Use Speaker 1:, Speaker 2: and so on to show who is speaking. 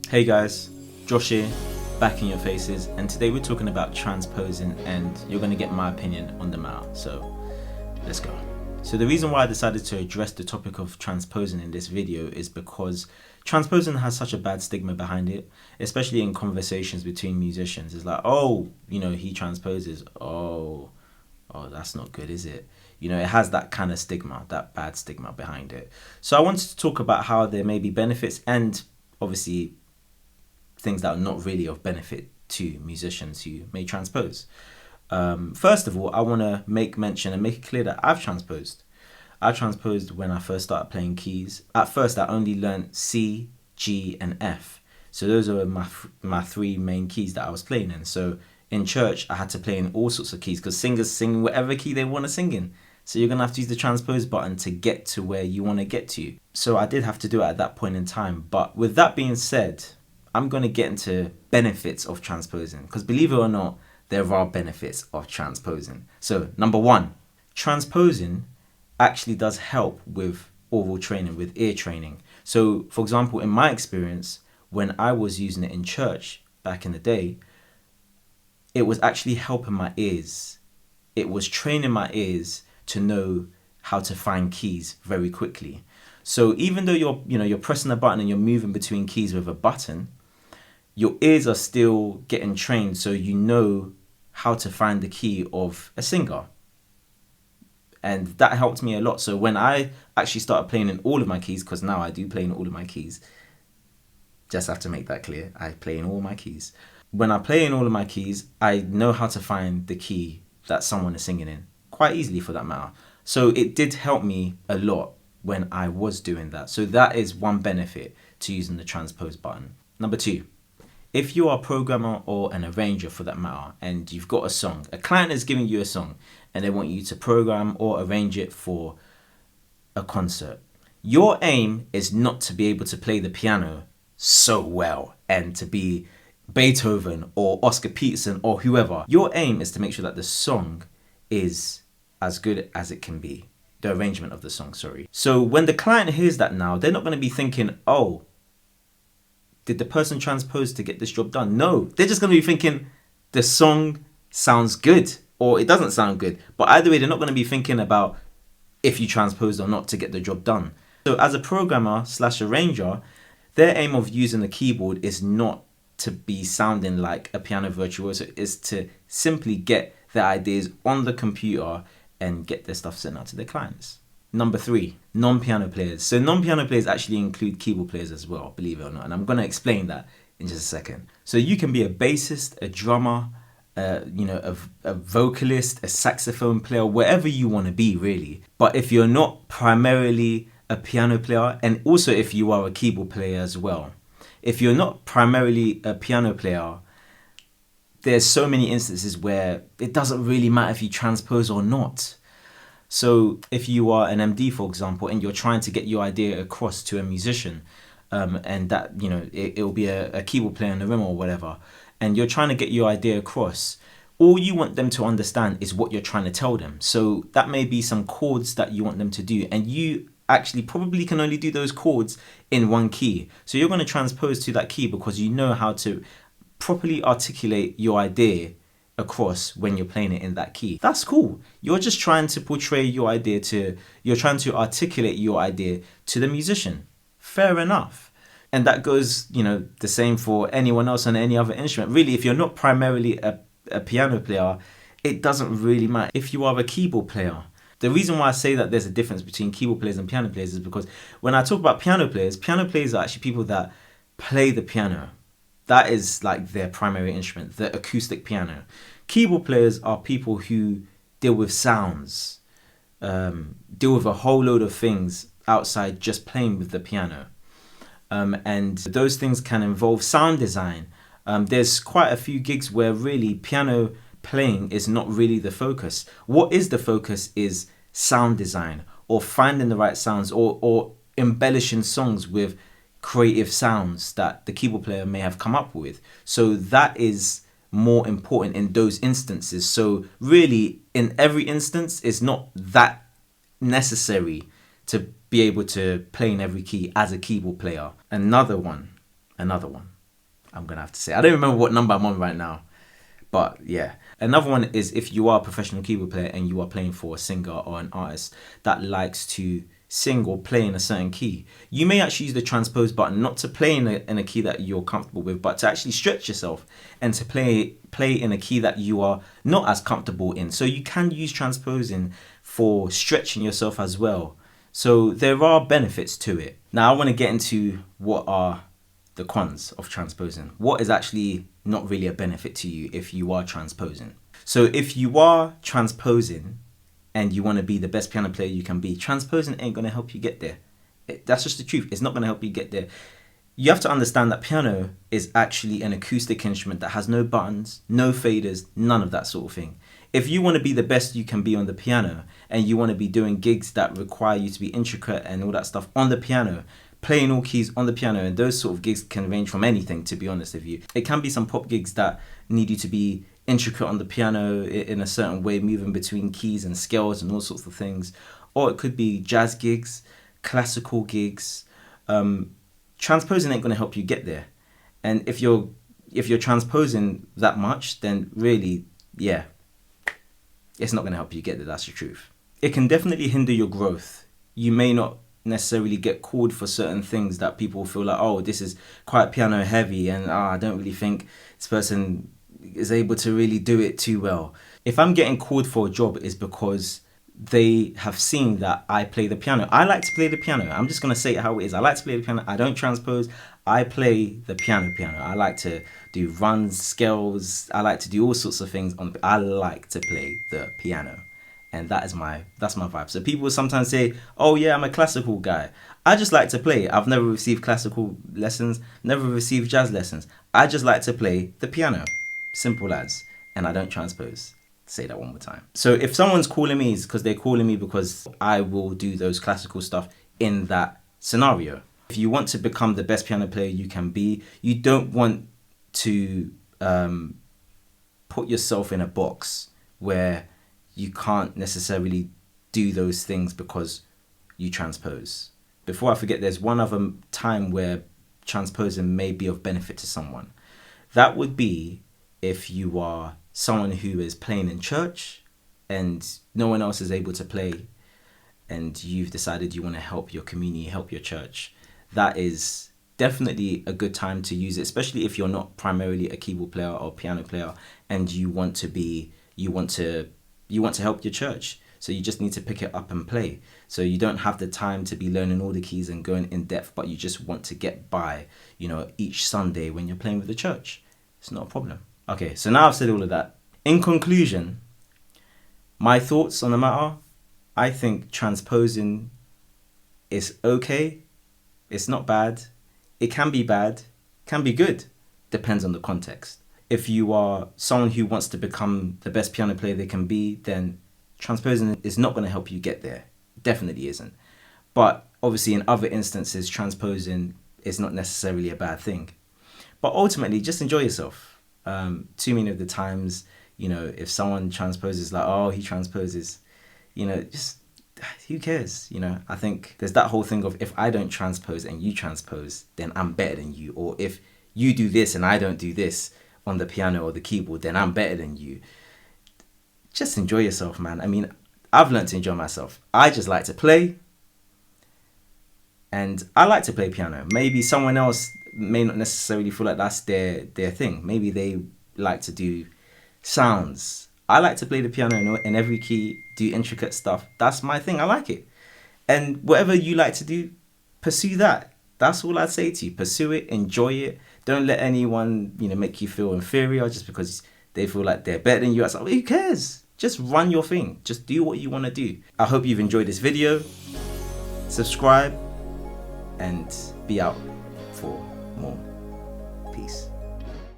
Speaker 1: Hey guys, Josh here, back in your faces, and today we're talking about transposing, and you're going to get my opinion on the matter, so let's go. So the reason why I decided to address the topic of transposing in this video is because transposing has such a bad stigma behind it, especially in conversations between musicians. It's like, oh, he transposes, oh, that's not good, is it? It has that kind of stigma, that bad stigma behind it. So I wanted to talk about how there may be benefits and obviously things that are not really of benefit to musicians who may transpose. First of all, I want to make mention and make it clear that I've transposed. I transposed when I first started playing keys. At first, I only learned C, G, and F. So those are my three main keys that I was playing in. So in church, I had to play in all sorts of keys because singers sing whatever key they want to sing in. So you're going to have to use the transpose button to get to where you want to get to. So I did have to do it at that point in time. But with that being said, I'm going to get into benefits of transposing because believe it or not, there are benefits of transposing. So number one, transposing actually does help with oral training, with ear training. So for example, in my experience, when I was using it in church back in the day, it was actually helping my ears. It was training my ears to know how to find keys very quickly. So even though you're pressing a button and you're moving between keys with a button, your ears are still getting trained so you know how to find the key of a singer. And that helped me a lot. So when I actually started playing in all of my keys, because now I do play in all of my keys, just have to make that clear, I play in all my keys. When I play in all of my keys, I know how to find the key that someone is singing in, quite easily for that matter. So it did help me a lot when I was doing that. So that is one benefit to using the transpose button. Number two, if you are a programmer or an arranger for that matter, and you've got a song, a client is giving you a song and they want you to program or arrange it for a concert, your aim is not to be able to play the piano so well and to be Beethoven or Oscar Peterson or whoever. Your aim is to make sure that the song is as good as it can be. The arrangement of the song, sorry. So when the client hears that now, they're not going to be thinking, oh, did the person transpose to get this job done? No, they're just going to be thinking the song sounds good or it doesn't sound good. But either way, they're not going to be thinking about if you transposed or not to get the job done. So as a programmer / arranger, their aim of using the keyboard is not to be sounding like a piano virtuoso, is to simply get their ideas on the computer and get their stuff sent out to their clients. Number three, non-piano players. So non-piano players actually include keyboard players as well, believe it or not. And I'm going to explain that in just a second. So you can be a bassist, a drummer, a vocalist, a saxophone player, whatever you want to be really. But if you're not primarily a piano player, and also if you are a keyboard player as well, if you're not primarily a piano player, there's so many instances where it doesn't really matter if you transpose or not. So if you are an MD, for example, and you're trying to get your idea across to a musician, and that, it'll be a keyboard player in the room or whatever, and you're trying to get your idea across, all you want them to understand is what you're trying to tell them. So that may be some chords that you want them to do, and you actually probably can only do those chords in one key. So you're going to transpose to that key because you know how to properly articulate your idea across when you're playing it in that key. That's cool. You're just trying to portray your idea you're trying to articulate your idea to the musician. Fair enough. And that goes, the same for anyone else on any other instrument. Really, if you're not primarily a piano player, it doesn't really matter. If you are a keyboard player, the reason why I say that there's a difference between keyboard players and piano players is because when I talk about piano players are actually people that play the piano. That is like their primary instrument, the acoustic piano. Keyboard players are people who deal with sounds, deal with a whole load of things outside just playing with the piano. And those things can involve sound design. There's quite a few gigs where really piano playing is not really the focus. What is the focus is sound design or finding the right sounds or embellishing songs with creative sounds that the keyboard player may have come up with. So that is more important in those instances. So really, in every instance, it's not that necessary to be able to play in every key as a keyboard player. Another one I'm gonna have to say. I don't remember what number I'm on right now. But yeah, another one is if you are a professional keyboard player and you are playing for a singer or an artist that likes to sing or play in a certain key, you may actually use the transpose button not to play in a key that you're comfortable with, but to actually stretch yourself and to play in a key that you are not as comfortable in. So you can use transposing for stretching yourself as well. So there are benefits to it. Now I want to get into what are the cons of transposing. What is actually not really a benefit to you if you are transposing? So if you are transposing and you want to be the best piano player you can be, transposing ain't going to help you get there. That's just the truth. It's not going to help you get there. You have to understand that piano is actually an acoustic instrument that has no buttons, no faders, none of that sort of thing. If you want to be the best you can be on the piano and you want to be doing gigs that require you to be intricate and all that stuff on the piano, playing all keys on the piano, and those sort of gigs can range from anything, to be honest with you. It can be some pop gigs that need you to be intricate on the piano in a certain way, moving between keys and scales and all sorts of things. Or it could be jazz gigs, classical gigs. Transposing ain't going to help you get there. And if you're transposing that much, then really, yeah, it's not going to help you get there. That's the truth. It can definitely hinder your growth. You may not necessarily get called for certain things that people feel like, oh, this is quite piano heavy and I don't really think this person is able to really do it too well. If I'm getting called for a job, it's because they have seen that I play the piano. I like to play the piano. I'm just going to say it how it is. I like to play the piano. I don't transpose. I play the piano. I like to do runs, scales. I like to do all sorts of things. I like to play the piano. And that's my vibe. So people sometimes say, oh yeah, I'm a classical guy. I just like to play. I've never received classical lessons, never received jazz lessons. I just like to play the piano. Simple as. And I don't transpose. Say that one more time. So if someone's calling me, it's because they're calling me because I will do those classical stuff in that scenario. If you want to become the best piano player you can be, you don't want to put yourself in a box where you can't necessarily do those things because you transpose. Before I forget, there's one other time where transposing may be of benefit to someone. That would be if you are someone who is playing in church and no one else is able to play and you've decided you want to help your community, help your church. That is definitely a good time to use it, especially if you're not primarily a keyboard player or piano player and you want to help your church. So you just need to pick it up and play. So you don't have the time to be learning all the keys and going in depth, but you just want to get by, each Sunday when you're playing with the church. It's not a problem. Okay, so now I've said all of that. In conclusion, my thoughts on the matter, I think transposing is okay. It's not bad. It can be bad, can be good. Depends on the context. If you are someone who wants to become the best piano player they can be, then transposing is not going to help you get there. Definitely isn't. But obviously in other instances, transposing is not necessarily a bad thing. But ultimately, just enjoy yourself. Too many of the times, if someone transposes like, oh, he transposes, just who cares? I think there's that whole thing of if I don't transpose and you transpose, then I'm better than you. Or if you do this and I don't do this on the piano or the keyboard, then I'm better than you. Just enjoy yourself, man. I mean, I've learned to enjoy myself. I just like to play. And I like to play piano. Maybe someone else may not necessarily feel like that's their thing. Maybe they like to do sounds. I like to play the piano in every key, do intricate stuff. That's my thing. I like it. And whatever you like to do, pursue that. That's all I'd say to you. Pursue it, enjoy it. Don't let anyone, make you feel inferior just because they feel like they're better than you. It's like, well, who cares? Just run your thing. Just do what you want to do. I hope you've enjoyed this video. Subscribe and be out for more. Peace.